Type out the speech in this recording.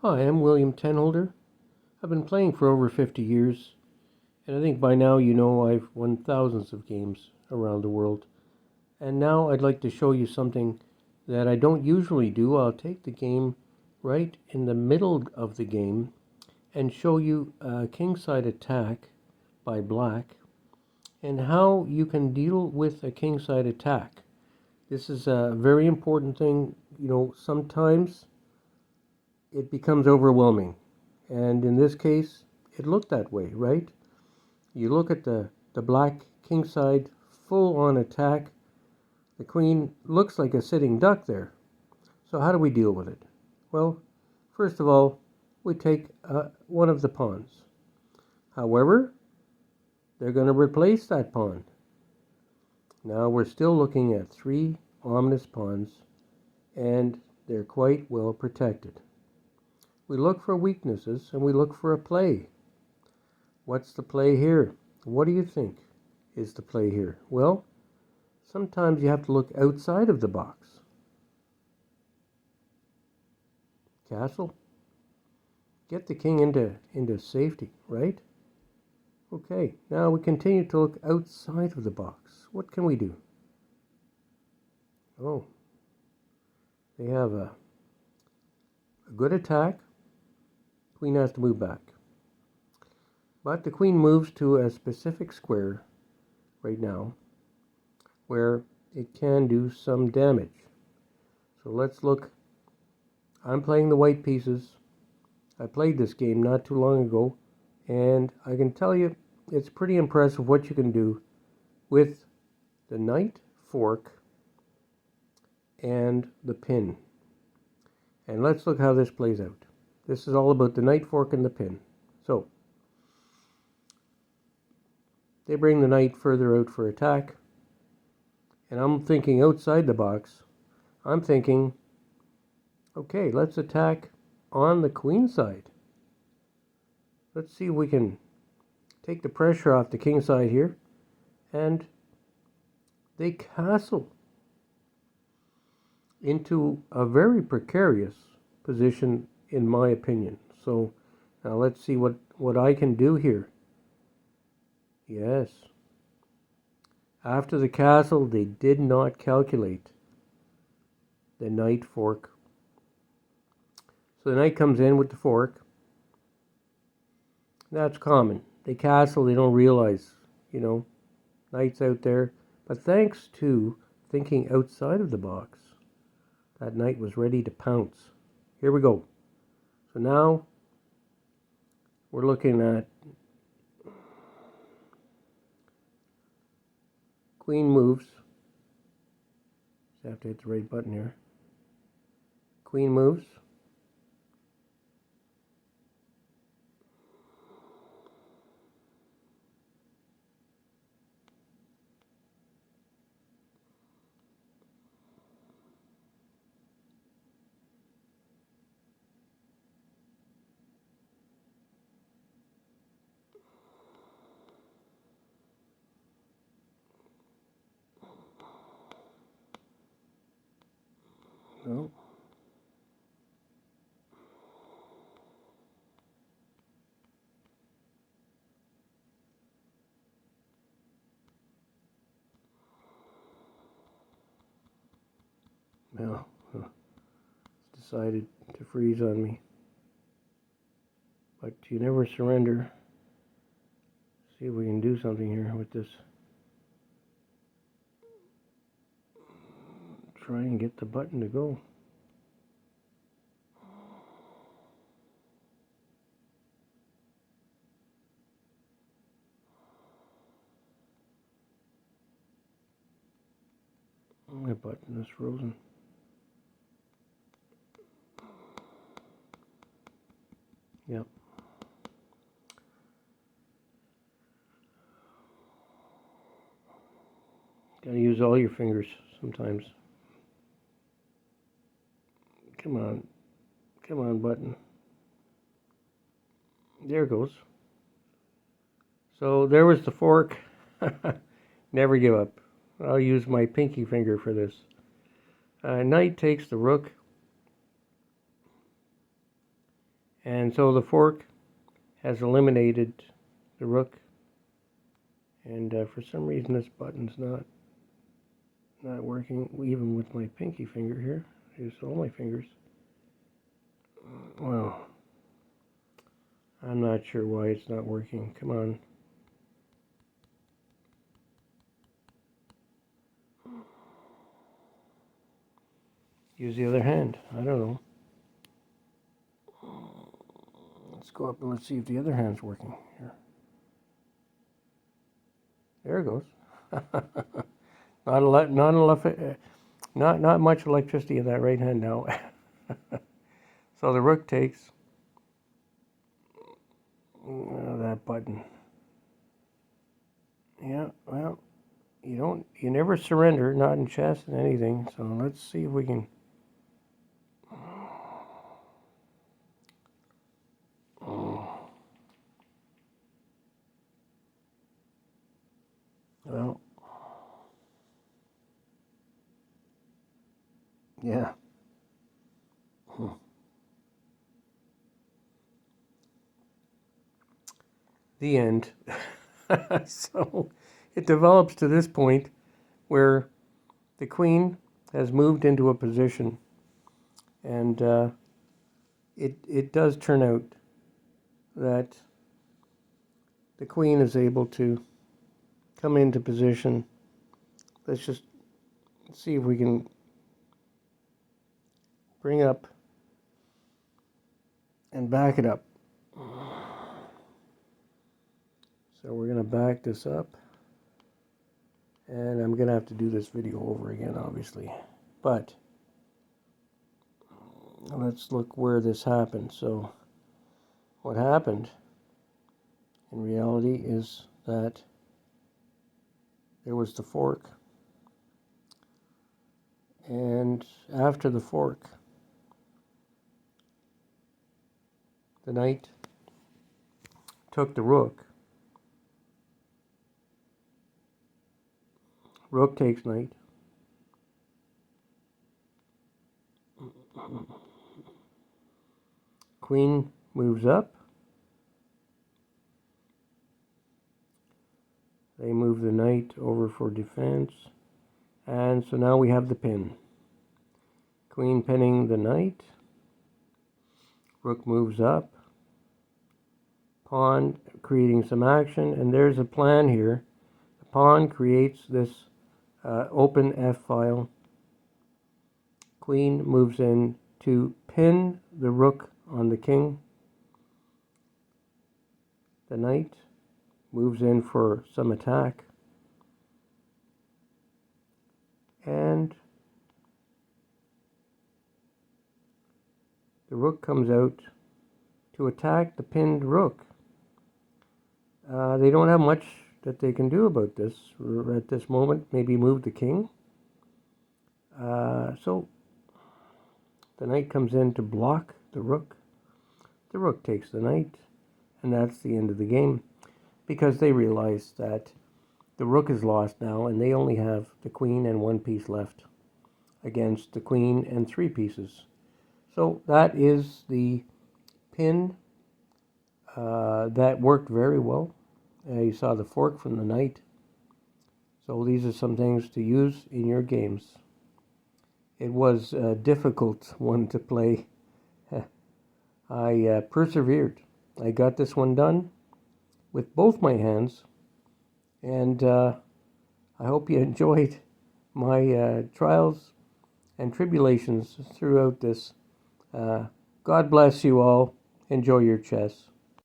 Hi, I'm William Tenholder. I've been playing for over 50 years, and I think by now you know I've won thousands of games around the world. And now I'd like to show you something that I don't usually do. I'll take the game right in the middle of the game and show you a kingside attack by black and how you can deal with a kingside attack. This is a very important thing. Sometimes it becomes overwhelming. And in this case, it looked that way, right? You look at the black kingside full on attack. The queen looks like a sitting duck there. So how do we deal with it? Well, first of all, we take one of the pawns. However, they're going to replace that pawn. Now we're still looking at three ominous pawns, and they're quite well protected. We look for weaknesses and we look for a play. What's the play here? What do you think is the play here? Well, sometimes you have to look outside of the box. Castle. Get the king into safety, right? Okay, now we continue to look outside of the box. What can we do? Oh, they have a good attack. Queen has to move back. But the queen moves to a specific square right now where it can do some damage. So let's look. I'm playing the white pieces. I played this game not too long ago, and I can tell you it's pretty impressive what you can do with the knight fork and the pin. And let's look how this plays out. This is all about the knight fork and the pin. So they bring the knight further out for attack, and I'm thinking outside the box. I'm thinking, okay, let's attack on the queen side. Let's see if we can take the pressure off the king side here. And they castle into a very precarious position, in my opinion. So now let's see what I can do here. Yes. After the castle, they did not calculate the knight fork. So the knight comes in with the fork. That's common. They castle, they don't realize, knight's out there. But thanks to thinking outside of the box, that knight was ready to pounce. Here we go. So now we're looking at queen moves. Just have to hit the right button here. Queen moves. No. No. It's decided to freeze on me. But you never surrender. See if we can do something here with this. Try and get the button to go. My button is frozen. Yep. Gotta use all your fingers sometimes. Come on. Come on, button. There it goes. So there was the fork. Never give up. I'll use my pinky finger for this. Knight takes the rook. And so the fork has eliminated the rook. And for some reason this button's not working, even with my pinky finger here. Use all my fingers. Well, I'm not sure why it's not working. Come on. Use the other hand. I don't know. Let's go up and let's see if the other hand's working here. There it goes. Not much electricity in that right hand now. So the rook takes that button. Yeah, well, you never surrender, not in chess and anything. So let's see if we can. Well, yeah. The end. So it develops to this point where the queen has moved into a position, and it does turn out that the queen is able to come into position. Let's just see if we can bring up and back it up. So we're going to back this up, and I'm going to have to do this video over again, obviously, but let's look where this happened. So what happened in reality is that there was the fork, and after the fork, the knight took the rook. Rook takes knight. Queen moves up. They move the knight over for defense. And so now we have the pin. Queen pinning the knight. Rook moves up. Pawn creating some action. And there's a plan here. The pawn creates this open F file. Queen moves in to pin the rook on the king. The knight moves in for some attack. And the rook comes out to attack the pinned rook. They don't have much that they can do about this at this moment. Maybe move the king. So the knight comes in to block the rook. The rook takes the knight, and that's the end of the game, because they realize that the rook is lost now, and they only have the queen and one piece left against the queen and three pieces. So that is the pin. That worked very well. You saw the fork from the knight. So these are some things to use in your games. It was a difficult one to play. I persevered. I got this one done with both my hands, and I hope you enjoyed my trials and tribulations throughout this. God bless you all. Enjoy your chess.